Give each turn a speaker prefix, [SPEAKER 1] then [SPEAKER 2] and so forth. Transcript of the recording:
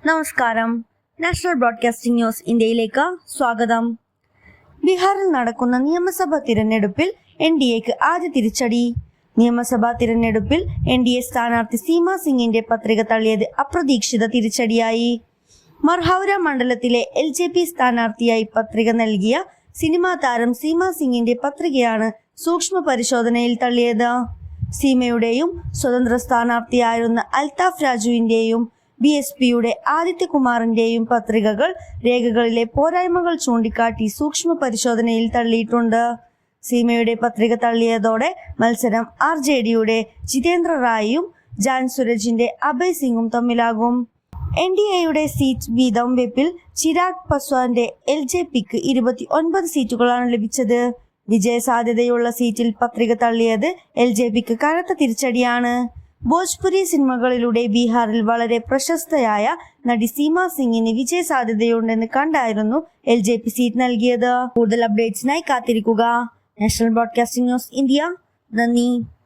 [SPEAKER 1] നമസ്കാരം. National broadcasting news ഇന്ത്യയിലേക്ക് സ്വാഗതം. ബീഹാറിൽ നടക്കുന്ന നിയമസഭാ തിരഞ്ഞെടുപ്പിൽ NDAക്ക് ആദ്യ തിരിച്ചടി. നിയമസഭാ തിരഞ്ഞെടുപ്പിൽ NDA സ്ഥാനാർത്ഥി സീമ സിംഗിന്റെ പത്രിക തള്ളിയത് അപ്രതീക്ഷിത തിരിച്ചടിയായി. മർഹൌര മണ്ഡലത്തിലെ LJP സ്ഥാനാർത്ഥിയായി പത്രിക നൽകിയ സിനിമാ താരം സീമ സിംഗിന്റെ പത്രികയാണ് സൂക്ഷ്മ പരിശോധനയിൽ തള്ളിയത്. സീമയുടെയും സ്വതന്ത്ര സ്ഥാനാർത്ഥിയായിരുന്ന അൽതാഫ് രാജുവിന്റെയും BSPയുടെ ആദിത്യകുമാറിന്റെയും പത്രികകൾ രേഖകളിലെ പോരായ്മകൾ ചൂണ്ടിക്കാട്ടി സൂക്ഷ്മ പരിശോധനയിൽ തള്ളിയിട്ടുണ്ട്. സീമയുടെ പത്രിക തള്ളിയതോടെ മത്സരം RJDയുടെ ജിതേന്ദ്ര റായിയും ജാൻ സുരജിന്റെ അഭയ് സിംഗും തമ്മിലാകും. NDAയുടെ സീറ്റ് വീതം വെപ്പിൽ ചിരാഗ് പസ്വാന്റെ LJPക്ക് 29 സീറ്റുകളാണ് ലഭിച്ചത്. വിജയ സാധ്യതയുള്ള സീറ്റിൽ പത്രിക തള്ളിയത് LJPക്ക് കനത്ത തിരിച്ചടിയാണ്. ഭോജ്പുരി സിനിമകളിലൂടെ ബീഹാറിൽ വളരെ പ്രശസ്തയായ നടി സീമ സിംഗിന് വിജയ സാധ്യതയുണ്ടെന്ന് കണ്ടായിരുന്നു LJP സീറ്റ് നൽകിയത്. കൂടുതൽ അപ്ഡേറ്റ്സിനായി കാത്തിരിക്കുക. National broadcasting news India. നന്ദി.